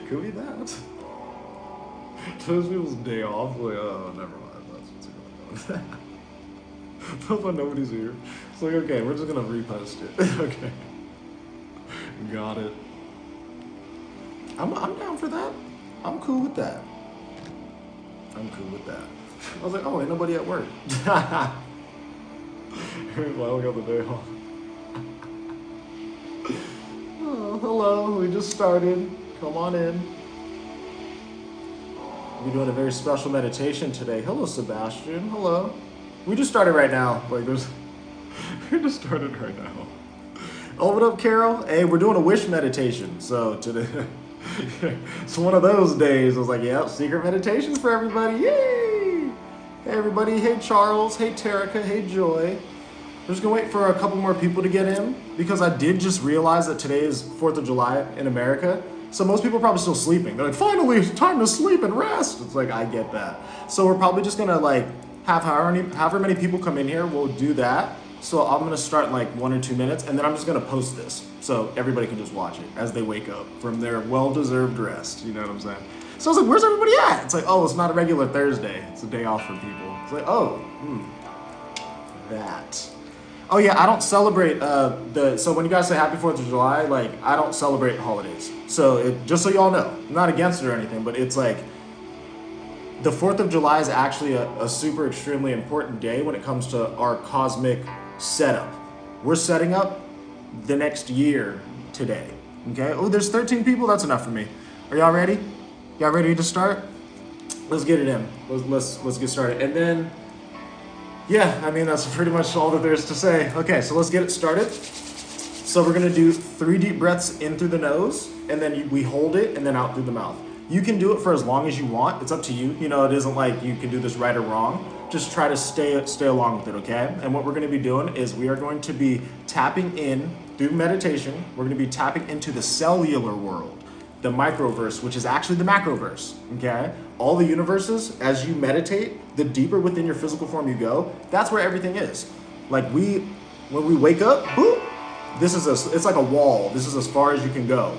Could be that. Those people's day off, like, oh, never mind. That's what's going on. That's why nobody's here. It's like, okay, we're just gonna repost it. Okay. Got it. I'm down for that. I'm cool with that. I'm cool with that. I was like, oh, ain't nobody at work. Well, we got the day off. Oh, hello. We just started. Come on in. We're doing a very special meditation today. Hello, Sebastian. Hello. We just started right now. Like, there's. We just started right now. Oh, what up, Carol? Hey, we're doing a wish meditation. So today, it's one of those days. I was like, yep, secret meditations for everybody. Yay! Hey, everybody. Hey, Charles. Hey, Terica. Hey, Joy. We're just gonna wait for a couple more people to get in because I did just realize that today is 4th of July in America. So most people are probably still sleeping. They're like, finally, it's time to sleep and rest. It's like, I get that. So we're probably just gonna like have however many people come in here, we'll do that. So I'm gonna start in like 1 or 2 minutes and then I'm just gonna post this so everybody can just watch it as they wake up from their well-deserved rest. You know what I'm saying? So I was like, where's everybody at? It's like, oh, it's not a regular Thursday. It's a day off for people. It's like, oh, that. Oh yeah, I don't celebrate so when you guys say happy 4th of July, like I don't celebrate holidays. So just so y'all know, I'm not against it or anything, but it's like the 4th of July is actually a super extremely important day when it comes to our cosmic setup. We're setting up the next year today. Okay? Oh, there's 13 people, that's enough for me. Are y'all ready? Y'all ready to start? Let's get it in. Let's get started. And then yeah, I mean, that's pretty much all that there's to say. Okay, so let's get it started. So we're gonna do 3 deep breaths in through the nose, and then we hold it, and then out through the mouth. You can do it for as long as you want. It's up to you. You know, it isn't like you can do this right or wrong. Just try to stay along with it, okay? And what we're gonna be doing is we are going to be tapping in through meditation. We're gonna be tapping into the cellular world, the microverse, which is actually the macroverse, okay? All the universes, as you meditate, the deeper within your physical form you go, that's where everything is. Like when we wake up, boop, it's like a wall. This is as far as you can go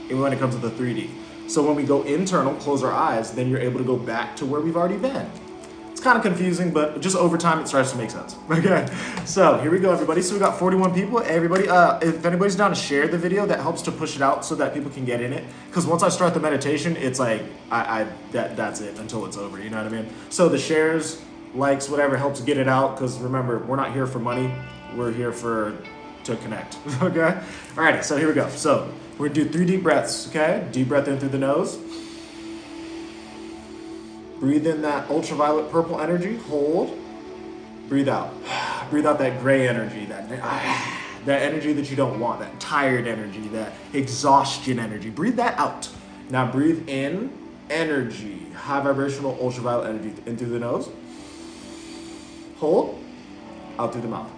when it comes to the 3D. So when we go internal, close our eyes, then you're able to go back to where we've already been. It's kind of confusing, but just over time, it starts to make sense. Okay, so here we go, everybody. So we got 41 people. Everybody, if anybody's down to share the video, that helps to push it out so that people can get in it. Because once I start the meditation, it's like, that's it until it's over, you know what I mean? So the shares, likes, whatever helps get it out. Because remember, we're not here for money. We're here to connect, okay? Alrighty, so here we go. So we're gonna do 3 deep breaths, okay? Deep breath in through the nose. Breathe in that ultraviolet purple energy, hold, breathe out. Breathe out that gray energy, that energy that you don't want, that tired energy, that exhaustion energy. Breathe that out. Now breathe in energy, high vibrational ultraviolet energy in through the nose. Hold, out through the mouth.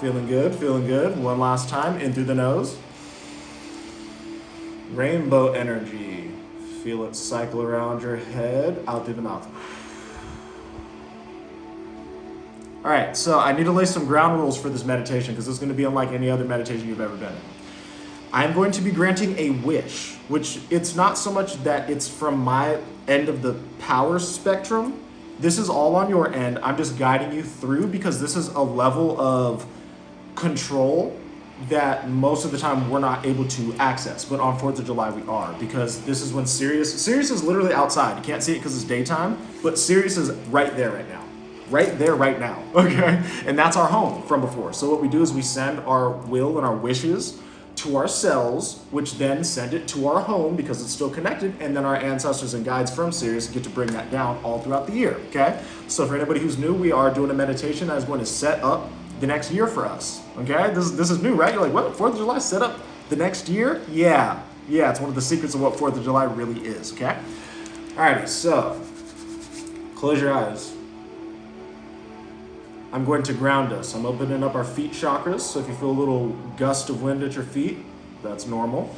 Feeling good, feeling good. One last time, in through the nose. Rainbow energy. Feel it cycle around your head, out through the mouth. All right, so I need to lay some ground rules for this meditation because it's going to be unlike any other meditation you've ever been in. I'm going to be granting a wish, which it's not so much that it's from my end of the power spectrum. This is all on your end. I'm just guiding you through because this is a level of control that most of the time we're not able to access, but on 4th of July we are, because this is when Sirius is literally outside. You can't see it because it's daytime, but Sirius is right there right now. Right there right now, okay? And that's our home from before. So what we do is we send our will and our wishes to our cells, which then send it to our home because it's still connected, and then our ancestors and guides from Sirius get to bring that down all throughout the year, okay? So for anybody who's new, we are doing a meditation that is going to set up the next year for us, okay? This is new, right? You're like, what, 4th of July set up the next year? Yeah, it's one of the secrets of what 4th of July really is, okay? Alrighty, so close your eyes. I'm going to ground us. I'm opening up our feet chakras, so if you feel a little gust of wind at your feet, that's normal.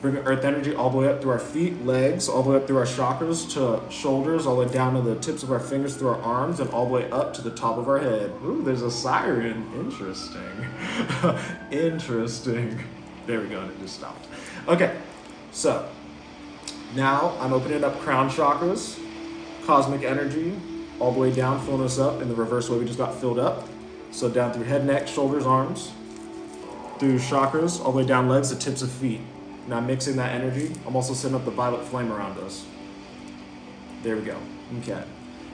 Bring earth energy all the way up through our feet, legs, all the way up through our chakras to shoulders, all the way down to the tips of our fingers through our arms, and all the way up to the top of our head. Ooh, there's a siren. Interesting. Interesting. There we go, and it just stopped. Okay, So now I'm opening up crown chakras, cosmic energy, all the way down, filling us up in the reverse way we just got filled up. So down through head, neck, shoulders, arms, through chakras, all the way down legs, the tips of feet. Now mixing that energy, I'm also setting up the violet flame around us. There we go. Okay.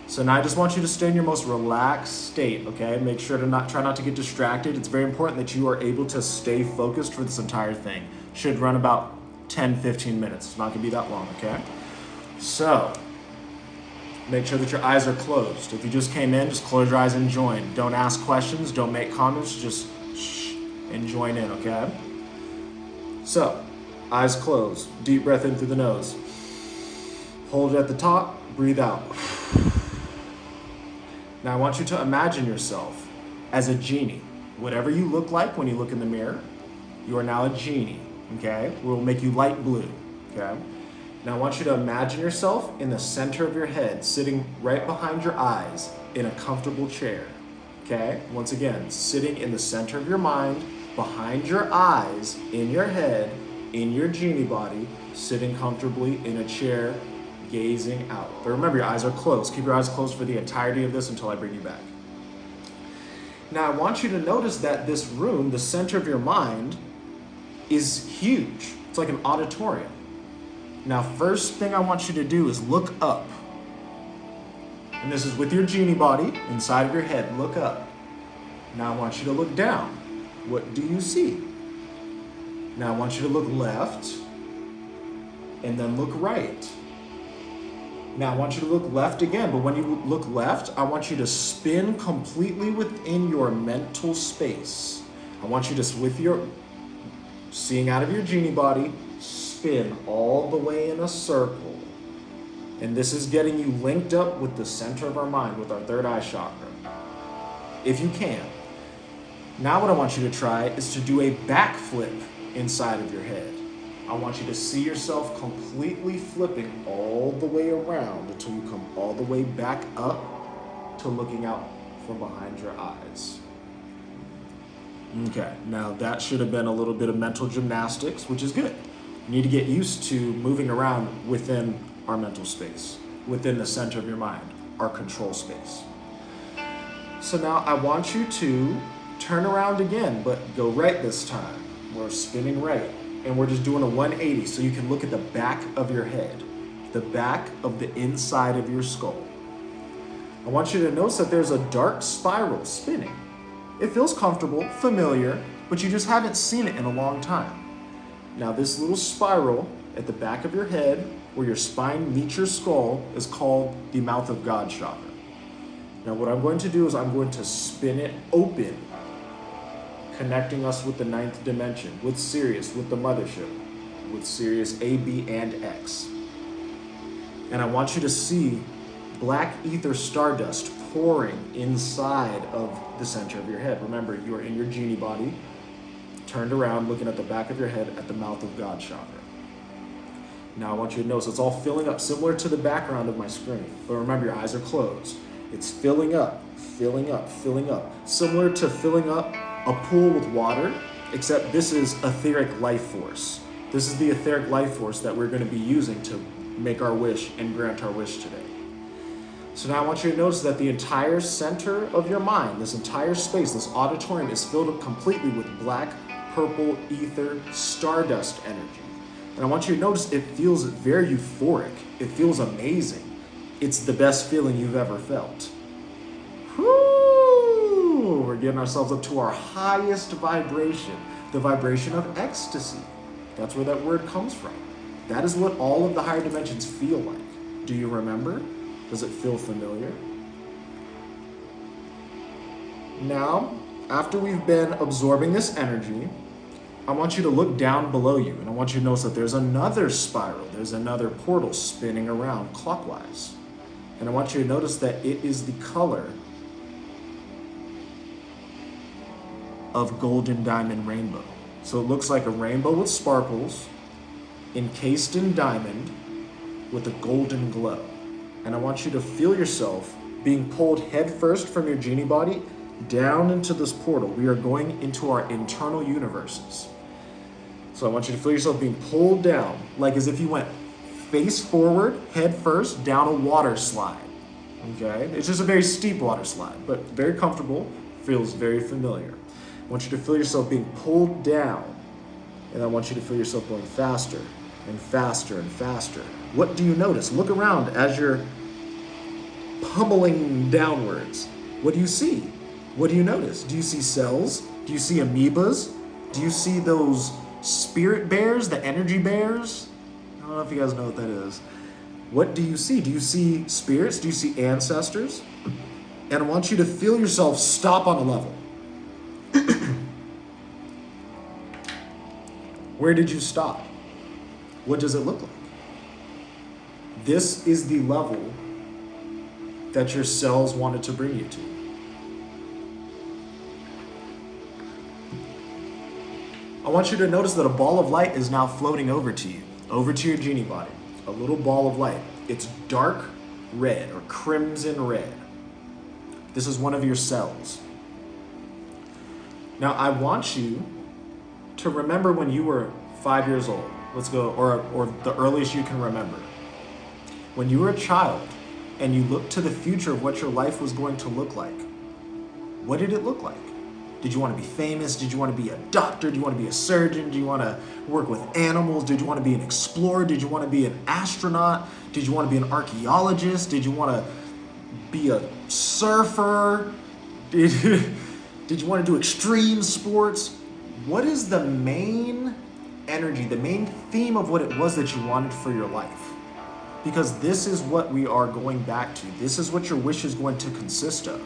So now I just want you to stay in your most relaxed state, okay? Make sure to try not to get distracted. It's very important that you are able to stay focused for this entire thing. Should run about 10, 15 minutes. It's not gonna be that long, okay? So, make sure that your eyes are closed. If you just came in, just close your eyes and join. Don't ask questions, don't make comments, just shh and join in, okay? So, eyes closed. Deep breath in through the nose. Hold it at the top, breathe out. Now I want you to imagine yourself as a genie. Whatever you look like when you look in the mirror, you are now a genie, okay? We'll make you light blue, okay? Now I want you to imagine yourself in the center of your head, sitting right behind your eyes in a comfortable chair, okay? Once again, sitting in the center of your mind, behind your eyes, in your head, in your genie body, sitting comfortably in a chair, gazing out. But remember, your eyes are closed. Keep your eyes closed for the entirety of this until I bring you back. Now, I want you to notice that this room, the center of your mind, is huge. It's like an auditorium. Now, first thing I want you to do is look up. And this is with your genie body inside of your head. Look up. Now, I want you to look down. What do you see? Now, I want you to look left and then look right. Now I want you to look left again, but when you look left, I want you to spin completely within your mental space. I want you to, with your, seeing out of your genie body, spin all the way in a circle. And this is getting you linked up with the center of our mind, with our third eye chakra, if you can. Now what I want you to try is to do a backflip inside of your head. I want you to see yourself completely flipping all the way around until you come all the way back up to looking out from behind your eyes. Okay, now that should have been a little bit of mental gymnastics, which is good. You need to get used to moving around within our mental space, within the center of your mind, our control space. So now I want you to turn around again, but go right this time. We're spinning right. And we're just doing a 180 so you can look at the back of your head, the back of the inside of your skull. I want you to notice that there's a dark spiral spinning. It feels comfortable, familiar, but you just haven't seen it in a long time. Now this little spiral at the back of your head, where your spine meets your skull, is called the mouth of God chakra. Now what I'm going to do is I'm going to spin it open, connecting us with the 9th dimension, with Sirius, with the mothership, with Sirius A, B, and X. And I want you to see black ether stardust pouring inside of the center of your head. Remember, you are in your genie body, turned around, looking at the back of your head at the mouth of God chakra. Now I want you to notice it's all filling up, similar to the background of my screen. But remember, your eyes are closed. It's filling up, filling up, filling up. Similar to filling up a pool with water, except this is etheric life force. This is the etheric life force that we're going to be using to make our wish and grant our wish today. So now I want you to notice that the entire center of your mind, this entire space, this auditorium, is filled up completely with black, purple, ether, stardust energy. And I want you to notice it feels very euphoric. It feels amazing. It's the best feeling you've ever felt. Whoo! We're getting ourselves up to our highest vibration, the vibration of ecstasy. That's where that word comes from. That is what all of the higher dimensions feel like. Do you remember? Does it feel familiar? Now, after we've been absorbing this energy, I want you to look down below you, and I want you to notice that there's another spiral, there's another portal spinning around clockwise. And I want you to notice that it is the color of golden diamond rainbow. So it looks like a rainbow with sparkles, encased in diamond, with a golden glow. And I want you to feel yourself being pulled headfirst from your genie body down into this portal. We are going into our internal universes. So I want you to feel yourself being pulled down, like as if you went face forward, head first, down a water slide. Okay? It's just a very steep water slide, but very comfortable, feels very familiar. I want you to feel yourself being pulled down, and I want you to feel yourself going faster and faster and faster. What do you notice? Look around as you're pummeling downwards. What do you see? What do you notice? Do you see cells? Do you see amoebas? Do you see those spirit bears, the energy bears? I don't know if you guys know what that is. What do you see? Do you see spirits? Do you see ancestors? And I want you to feel yourself stop on a level. Where did you stop? What does it look like? This is the level that your cells wanted to bring you to. I want you to notice that a ball of light is now floating over to you, over to your genie body. A little ball of light. It's dark red or crimson red. This is one of your cells. Now I want you to remember when you were 5 years old. Let's go, or the earliest you can remember. When you were a child and you looked to the future of what your life was going to look like, what did it look like? Did you want to be famous? Did you want to be a doctor? Do you want to be a surgeon? Do you want to work with animals? Did you want to be an explorer? Did you want to be an astronaut? Did you want to be an archaeologist? Did you want to be a surfer? Did you want to do extreme sports? What is the main energy, the main theme of what it was that you wanted for your life? Because this is what we are going back to. This is what your wish is going to consist of.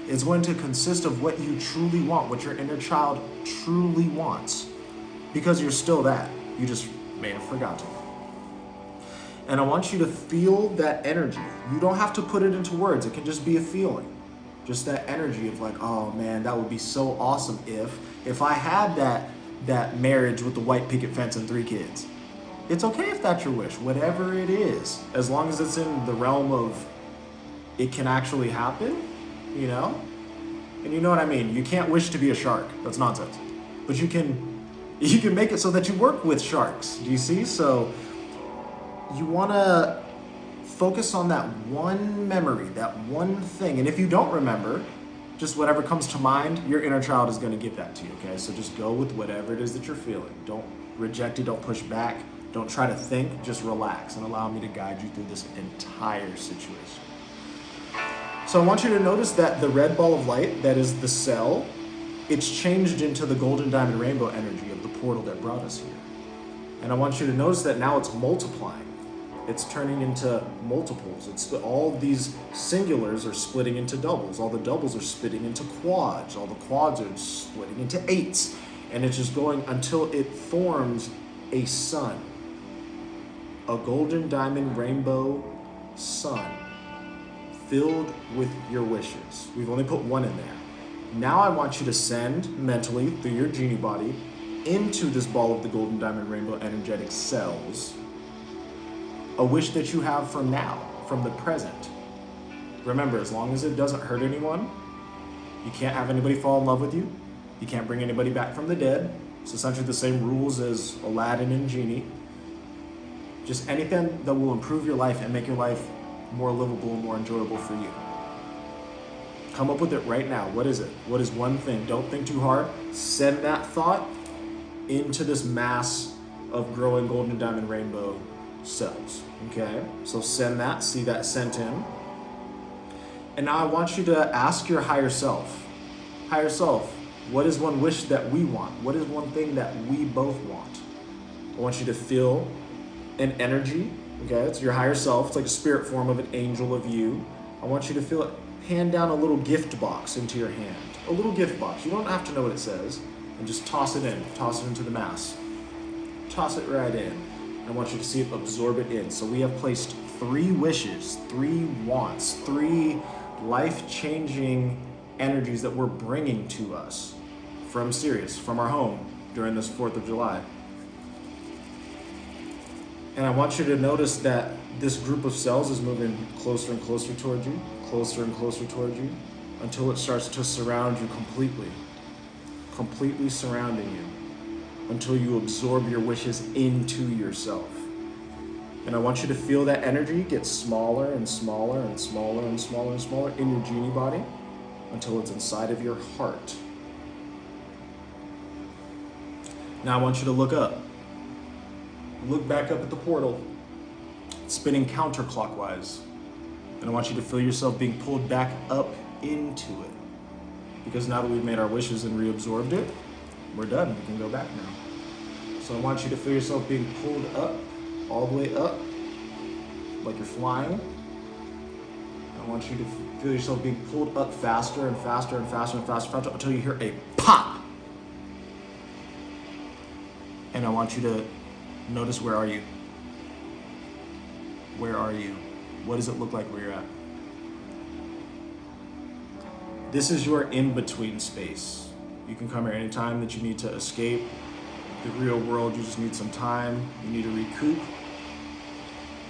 It's going to consist of what you truly want, what your inner child truly wants. Because you're still that. You just may have forgotten. And I want you to feel that energy. You don't have to put it into words. It can just be a feeling. Just that energy of like, oh man, that would be so awesome if I had that marriage with the white picket fence and 3 kids. It's okay if that's your wish, whatever it is, as long as it's in the realm of it can actually happen, you know? And you know what I mean? You can't wish to be a shark. That's nonsense. But you can make it so that you work with sharks. Do you see? So you want to focus on that one memory, that one thing. And if you don't remember, just whatever comes to mind, your inner child is going to give that to you, okay? So just go with whatever it is that you're feeling. Don't reject it. Don't push back. Don't try to think. Just relax and allow me to guide you through this entire situation. So I want you to notice that the red ball of light, that is the cell, it's changed into the golden diamond rainbow energy of the portal that brought us here. And I want you to notice that now it's multiplying. It's turning into multiples. It's all these singulars are splitting into doubles. All the doubles are splitting into quads. All the quads are splitting into 8s. And it's just going until it forms a sun. A golden diamond rainbow sun filled with your wishes. We've only put 1 in there. Now I want you to send mentally through your genie body into this ball of the golden diamond rainbow energetic cells a wish that you have from now, from the present. Remember, as long as it doesn't hurt anyone, you can't have anybody fall in love with you. You can't bring anybody back from the dead. It's essentially the same rules as Aladdin and Genie. Just anything that will improve your life and make your life more livable and more enjoyable for you. Come up with it right now. What is it? What is one thing? Don't think too hard. Send that thought into this mass of growing golden diamond rainbow cells. Okay? So send that, see that sent in. And now I want you to ask your higher self. Higher self, what is one wish that we want? What is one thing that we both want? I want you to feel an energy. Okay, it's your higher self. It's like a spirit form of an angel of you. I want you to feel it hand down a little gift box into your hand. A little gift box. You don't have to know what it says. And just toss it in. Toss it into the mass. Toss it right in. I want you to see it absorb it in. So we have placed 3 wishes, 3 wants, 3 life-changing energies that we're bringing to us from Sirius, from our home during this 4th of July. And I want you to notice that this group of cells is moving closer and closer towards you, closer and closer towards you, until it starts to surround you completely surrounding you. until you absorb your wishes into yourself. And I want you to feel that energy get smaller and smaller and smaller and smaller and smaller in your genie body until it's inside of your heart. Now I want you to look up. Look back up at the portal, spinning counterclockwise. And I want you to feel yourself being pulled back up into it. Because now that we've made our wishes and reabsorbed it, we're done. We can go back now. So I want you to feel yourself being pulled up, all the way up, like you're flying. I want you to feel yourself being pulled up faster and faster and faster and faster, and faster until you hear a pop. And I want you to notice, where are you? Where are you? What does it look like where you're at? This is your in-between space. You can come here anytime that you need to escape the real world. You just need some time. You need to recoup.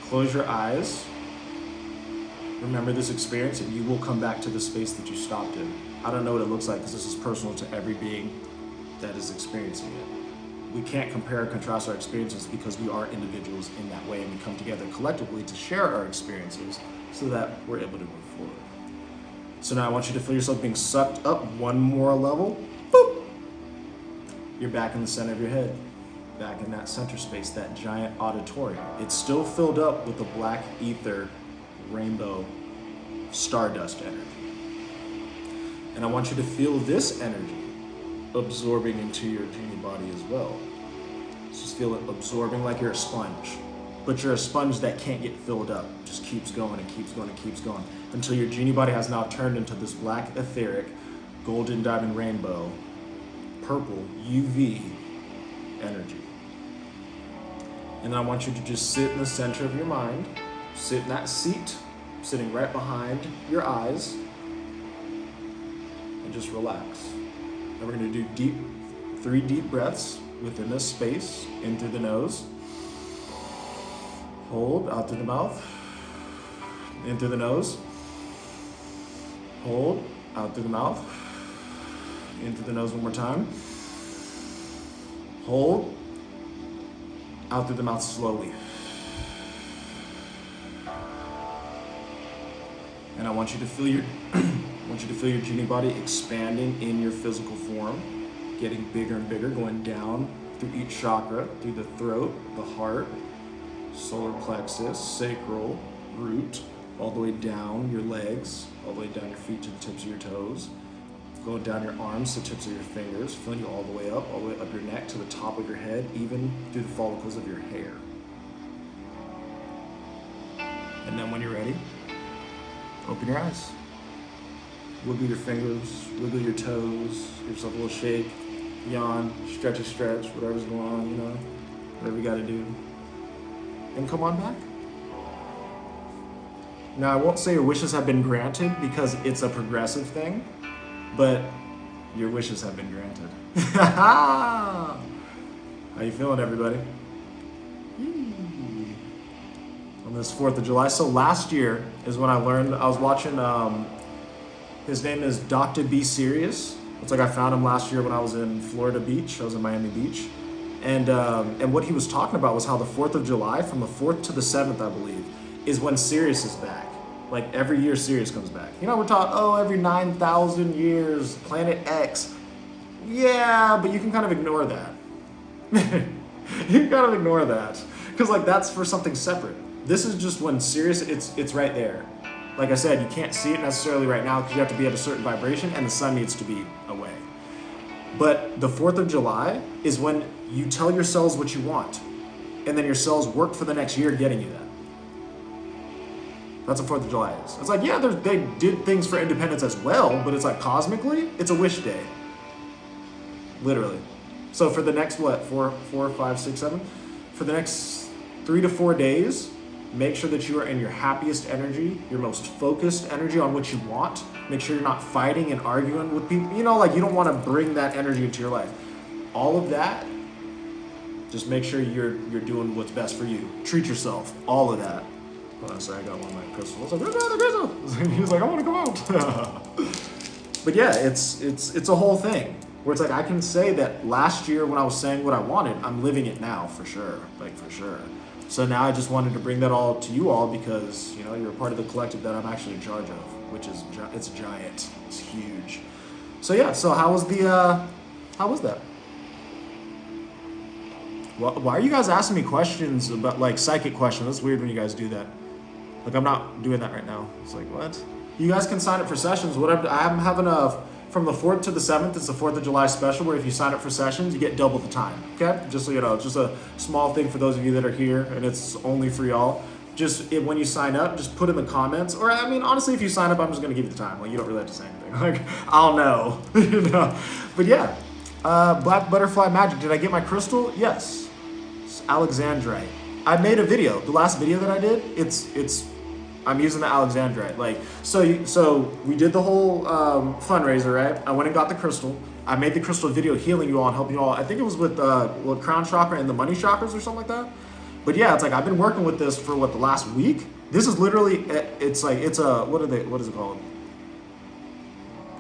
Close your eyes. Remember this experience, and you will come back to the space that you stopped in. I don't know what it looks like because this is personal to every being that is experiencing it. We can't compare and contrast our experiences because we are individuals in that way, and we come together collectively to share our experiences so that we're able to move forward. So now I want you to feel yourself being sucked up one more level. Boop! You're back in the center of your head, back in that center space, that giant auditorium. It's still filled up with the black ether, rainbow, stardust energy. And I want you to feel this energy absorbing into your genie body as well. Just feel it absorbing like you're a sponge. But you're a sponge that can't get filled up. Just keeps going and keeps going and keeps going until your genie body has now turned into this black etheric, golden diamond rainbow, purple UV energy. And I want you to just sit in the center of your mind, sit in that seat, sitting right behind your eyes, and just relax. And we're going to do 3 deep breaths within this space, in through the nose, hold, out through the mouth, in through the nose, hold, out through the mouth, in through the nose one more time, hold, out through the mouth slowly. And I want you to feel your genie body expanding in your physical form, getting bigger and bigger, going down through each chakra, through the throat, the heart, solar plexus, sacral, root, all the way down your legs, all the way down your feet to the tips of your toes, going down your arms to the tips of your fingers, feeling you all the way up your neck to the top of your head, even through the follicles of your hair. And then when you're ready, open your eyes. Wiggle your fingers, wiggle your toes, give yourself a little shake, yawn, stretch, whatever's going on, you know, whatever you gotta do. And come on back. Now, I won't say your wishes have been granted because it's a progressive thing, but your wishes have been granted. How you feeling, everybody? On this 4th of July. So last year is when I learned, I was watching, his name is Dr. Be Serious. It's like I found him last year when I was in Florida Beach. I was in Miami Beach. And what he was talking about was how the 4th of July, from the 4th to the 7th, I believe, is when Sirius is back. Like every year Sirius comes back. You know, we're taught, oh, every 9,000 years, Planet X. Yeah, but you can kind of ignore that. You can kind of ignore that. Because like that's for something separate. This is just when Sirius, it's right there. Like I said, you can't see it necessarily right now because you have to be at a certain vibration and the sun needs to be away. But the 4th of July is when you tell your cells what you want. And then your cells work for the next year getting you that. That's what 4th of July is. It's like, yeah, they did things for independence as well, but it's like cosmically, it's a wish day. Literally. So for the next, what, 4, 5, 6, 7? For the next 3 to 4 days, make sure that you are in your happiest energy, your most focused energy on what you want. Make sure you're not fighting and arguing with people. You know, like you don't want to bring that energy into your life. All of that, just make sure you're doing what's best for you. Treat yourself. All of that. Hold on, sorry, I got one of my crystals. I was like, where's the crystal? He was like, I want to go out. But yeah, it's a whole thing. Where it's like, I can say that last year when I was saying what I wanted, I'm living it now for sure, like for sure. So now I just wanted to bring that all to you all because, you know, you're a part of the collective that I'm actually in charge of, which is, it's giant, it's huge. So yeah, so how was that? Why are you guys asking me questions about, like, psychic questions? That's weird when you guys do that. Like, I'm not doing that right now. It's like, what? You guys can sign up for sessions, whatever. I'm having from the 4th to the 7th, it's the 4th of July special, where if you sign up for sessions, you get double the time, okay? Just so you know, it's just a small thing for those of you that are here, and it's only for y'all. Just when you sign up, just put in the comments, or I mean, honestly, if you sign up, I'm just gonna give you the time. Like, you don't really have to say anything. Like, I'll know, you know? But yeah, Black Butterfly Magic, did I get my crystal? Yes, it's Alexandrite. I made a video, the last video that I did, I'm using the Alexandrite. Like, so we did the whole fundraiser, right? I went and got the crystal. I made the crystal video healing you all and helping you all. I think it was with Crown Chakra and the Money Chakras or something like that. But yeah, it's like I've been working with this for the last week. This is literally, it's a, what is it called?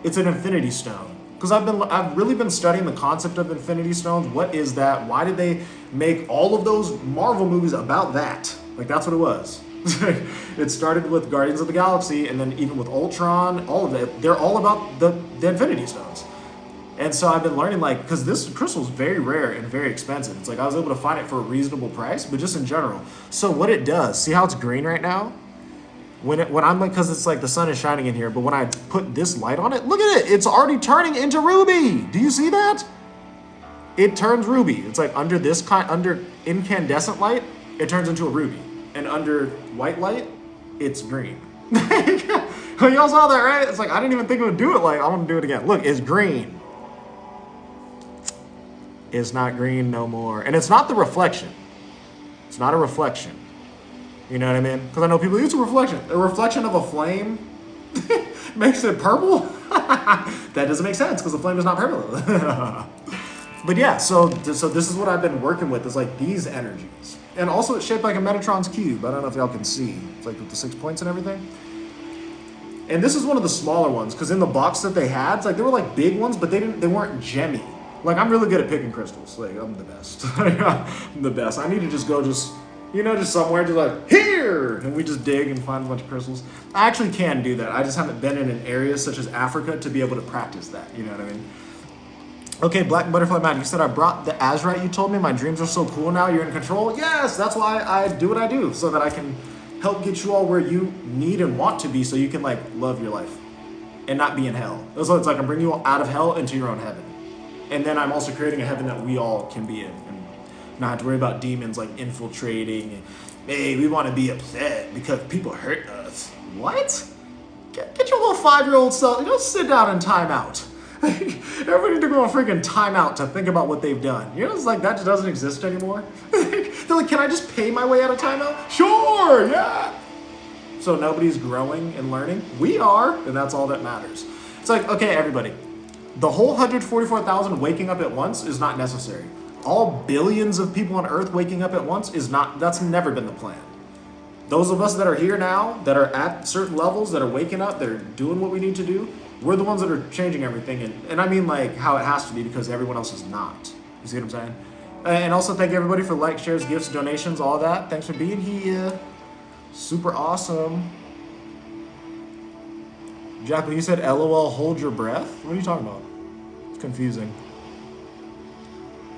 It's an Infinity Stone. Because I've really been studying the concept of Infinity Stones. What is that? Why did they make all of those Marvel movies about that? Like, that's what it was. It started with Guardians of the Galaxy, and then even with Ultron, all of it, they're all about the Infinity Stones. And so I've been learning, like, because this crystal is very rare and very expensive. It's like I was able to find it for a reasonable price, but just in general. So what it does, see how it's green right now? When I'm like, because it's like the sun is shining in here, but when I put this light on it, look at it, it's already turning into ruby. Do you see that? It turns ruby. It's like under incandescent light, it turns into a ruby. And under white light, it's green. Y'all saw that, right? It's like, I didn't even think it would do it. Like, I want to do it again. Look, it's green. It's not green no more. And it's not the reflection. It's not a reflection. You know what I mean? Because I know people use a reflection. A reflection of a flame makes it purple? That doesn't make sense because the flame is not purple. But yeah, so this is what I've been working with, is like these energies. And also it's shaped like a Metatron's cube. I don't know if y'all can see. It's like with the 6 points and everything. And this is one of the smaller ones, because in the box that they had, it's like, they were like big ones, but they weren't gemmy. Like, I'm really good at picking crystals. Like, I'm the best. I'm the best. I need to just go just somewhere, just like, here! And we just dig and find a bunch of crystals. I actually can do that. I just haven't been in an area such as Africa to be able to practice that. You know what I mean? Okay, Black Butterfly Man, you said I brought the Azurite you told me. My dreams are so cool now. You're in control. Yes, that's why I do what I do, so that I can help get you all where you need and want to be, so you can, like, love your life and not be in hell. That's what it's like. I'm bringing you all out of hell into your own heaven. And then I'm also creating a heaven that we all can be in, and not have to worry about demons, like, infiltrating. And, hey, we want to be upset because people hurt us. What? Get your little 5-year-old self. Go sit down and time out. Everybody need to go on freaking timeout to think about what they've done. You know, it's like that just doesn't exist anymore. They're like, can I just pay my way out of timeout? Sure, yeah. So nobody's growing and learning. We are, and that's all that matters. It's like, okay, everybody, the whole 144,000 waking up at once is not necessary. All billions of people on Earth waking up at once is not, that's never been the plan. Those of us that are here now, that are at certain levels, that are waking up, that are doing what we need to do, we're the ones that are changing everything. And I mean, like, how it has to be, because everyone else is not. You see what I'm saying? And also thank everybody for likes, shares, gifts, donations, all that. Thanks for being here. Super awesome. Jacqueline, you said LOL, hold your breath? What are you talking about? It's confusing.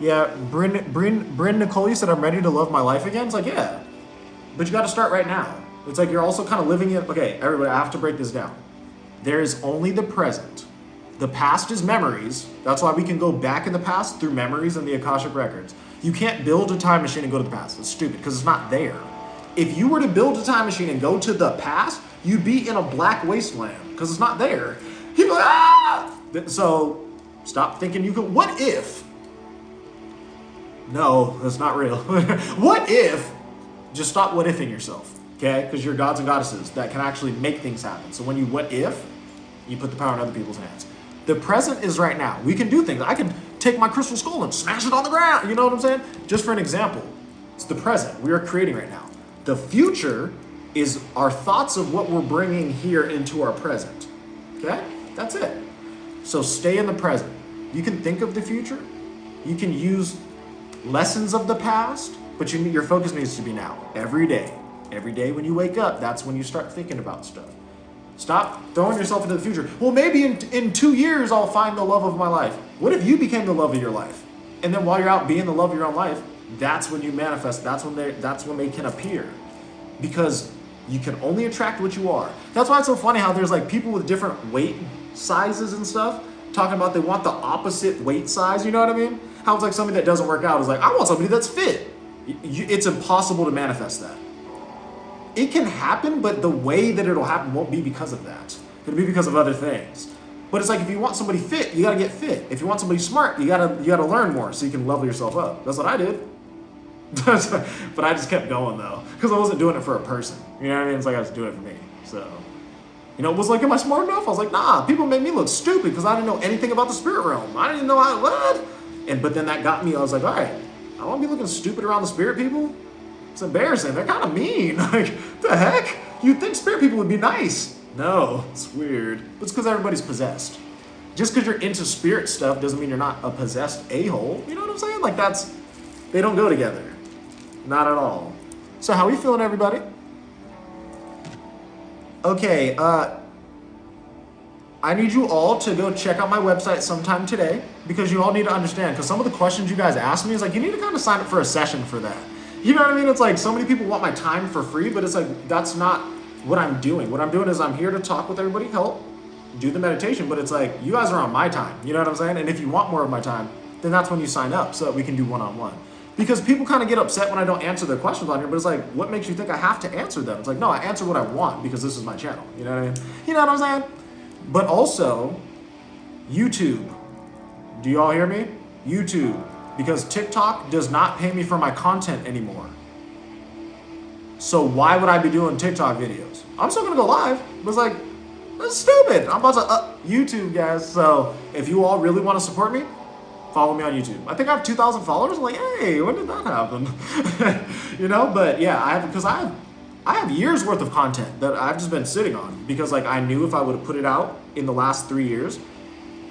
Yeah, Bryn Nicole, you said I'm ready to love my life again? It's like, yeah. But you got to start right now. It's like you're also kind of living it. Okay, everybody, I have to break this down. There is only the present. The past is memories. That's why we can go back in the past through memories and the Akashic Records. You can't build a time machine and go to the past. It's stupid because it's not there. If you were to build a time machine and go to the past, you'd be in a black wasteland because it's not there. People are like, ah! So stop thinking you can. What if? No, that's not real. What if? Just stop what ifing yourself. Okay, because you're gods and goddesses that can actually make things happen. So when you what if, you put the power in other people's hands. The present is right now. We can do things. I can take my crystal skull and smash it on the ground. You know what I'm saying? Just for an example, it's the present we are creating right now. The future is our thoughts of what we're bringing here into our present. Okay, that's it. So stay in the present. You can think of the future. You can use lessons of the past, but your focus needs to be now. Every day. Every day when you wake up, that's when you start thinking about stuff. Stop throwing yourself into the future. Well, maybe in 2 years, I'll find the love of my life. What if you became the love of your life? And then while you're out being the love of your own life, that's when you manifest. That's when they can appear. Because you can only attract what you are. That's why it's so funny how there's like people with different weight sizes and stuff talking about they want the opposite weight size. You know what I mean? How it's like somebody that doesn't work out is like, I want somebody that's fit. It's impossible to manifest that. It can happen, but the way that it'll happen won't be because of that. It'll be because of other things. But it's like if you want somebody fit, you gotta get fit. If you want somebody smart, you gotta learn more so you can level yourself up. That's what I did. But I just kept going though, because I wasn't doing it for a person. You know what I mean? It's like I was doing it for me. So, you know, it was like, am I smart enough? I was like, nah. People made me look stupid because I didn't know anything about the spirit realm. I didn't know what. But then that got me. I was like, all right, I don't want to be looking stupid around the spirit people. It's embarrassing. They're kind of mean. Like, the heck? You'd think spirit people would be nice. No, it's weird. But it's because everybody's possessed. Just because you're into spirit stuff doesn't mean you're not a possessed a-hole. You know what I'm saying? Like, they don't go together. Not at all. So how we feeling, everybody? Okay, I need you all to go check out my website sometime today because you all need to understand, because some of the questions you guys ask me is like, you need to kind of sign up for a session for that. You know what I mean? It's like so many people want my time for free, but it's like, that's not what I'm doing. What I'm doing is I'm here to talk with everybody, help, do the meditation, but it's like, you guys are on my time. You know what I'm saying? And if you want more of my time, then that's when you sign up so that we can do one-on-one. Because people kind of get upset when I don't answer their questions on here, but it's like, what makes you think I have to answer them? It's like, no, I answer what I want because this is my channel. You know what I mean? You know what I'm saying? But also, YouTube. Do you all hear me? YouTube. Because TikTok does not pay me for my content anymore. So why would I be doing TikTok videos? I'm still gonna go live, but it's like, that's stupid. I'm about to YouTube, guys. So if you all really want to support me, follow me on YouTube. I think I have 2,000 followers. I'm like, hey, when did that happen? You know, but yeah, I have years worth of content that I've just been sitting on because like I knew if I would have put it out in the last 3 years,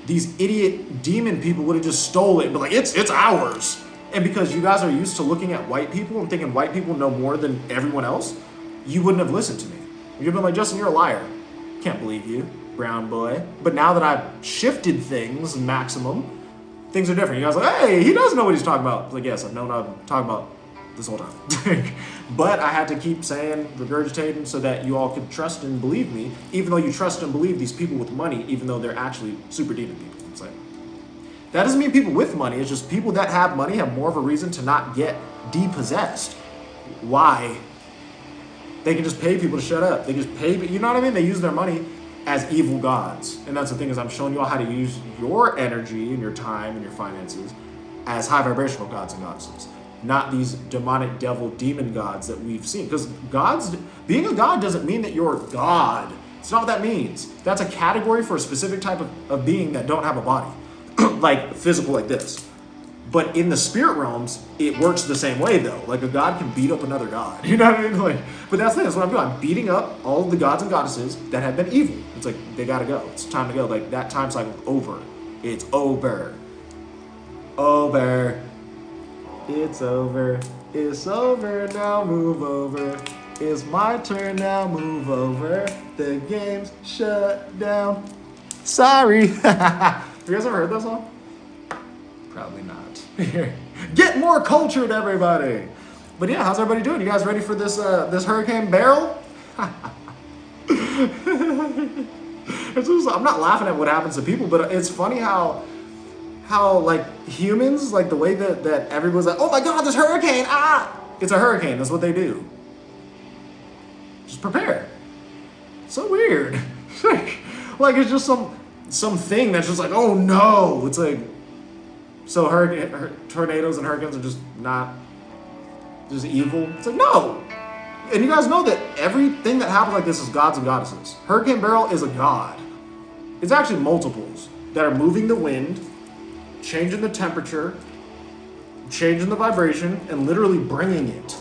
these idiot demon people would have just stole it, but like it's ours. And because you guys are used to looking at white people and thinking white people know more than everyone else, you wouldn't have listened to me. You'd been like, Justin, you're a liar. Can't believe you, brown boy. But now that I've shifted things maximum, things are different. You guys are like, hey, he does know what he's talking about. It's like, yes, I've known what I'm talking about this whole time. But I had to keep saying, regurgitating, so that you all could trust and believe me, even though you trust and believe these people with money, even though they're actually super demon people. It's like, that doesn't mean people with money. It's just people that have money have more of a reason to not get depossessed. Why? They can just pay people to shut up. They just pay, you know what I mean? They use their money as evil gods. And that's the thing, is I'm showing you all how to use your energy and your time and your finances as high vibrational gods and goddesses, not these demonic devil demon gods that we've seen. Because gods, being a god doesn't mean that you're God. It's not what that means. That's a category for a specific type of being that don't have a body, like physical like this. But in the spirit realms, it works the same way though. Like a god can beat up another god. You know what I mean? Like, but that's the thing. That's what I'm doing. I'm beating up all of the gods and goddesses that have been evil. It's like, they gotta go. It's time to go. Like that time cycle's over. It's over. Over. It's over. It's over now. Move over. It's my turn now. Move over. The game's shut down. Sorry. Have you guys ever heard that song? Probably not. Get more cultured, everybody. But yeah, how's everybody doing? You guys ready for this this Hurricane Beryl? I'm not laughing at what happens to people, but it's funny how like humans, like the way that everyone's like, oh my god, this hurricane, it's a hurricane. That's what they do. Just prepare. So weird. Like it's just some thing that's just like, oh no. It's like, so tornadoes and hurricanes are just not just evil. It's like, no. And you guys know that everything that happens like this is gods and goddesses. Hurricane Beryl is a god. It's actually multiples that are moving the wind, changing the temperature, changing the vibration, and literally bringing it.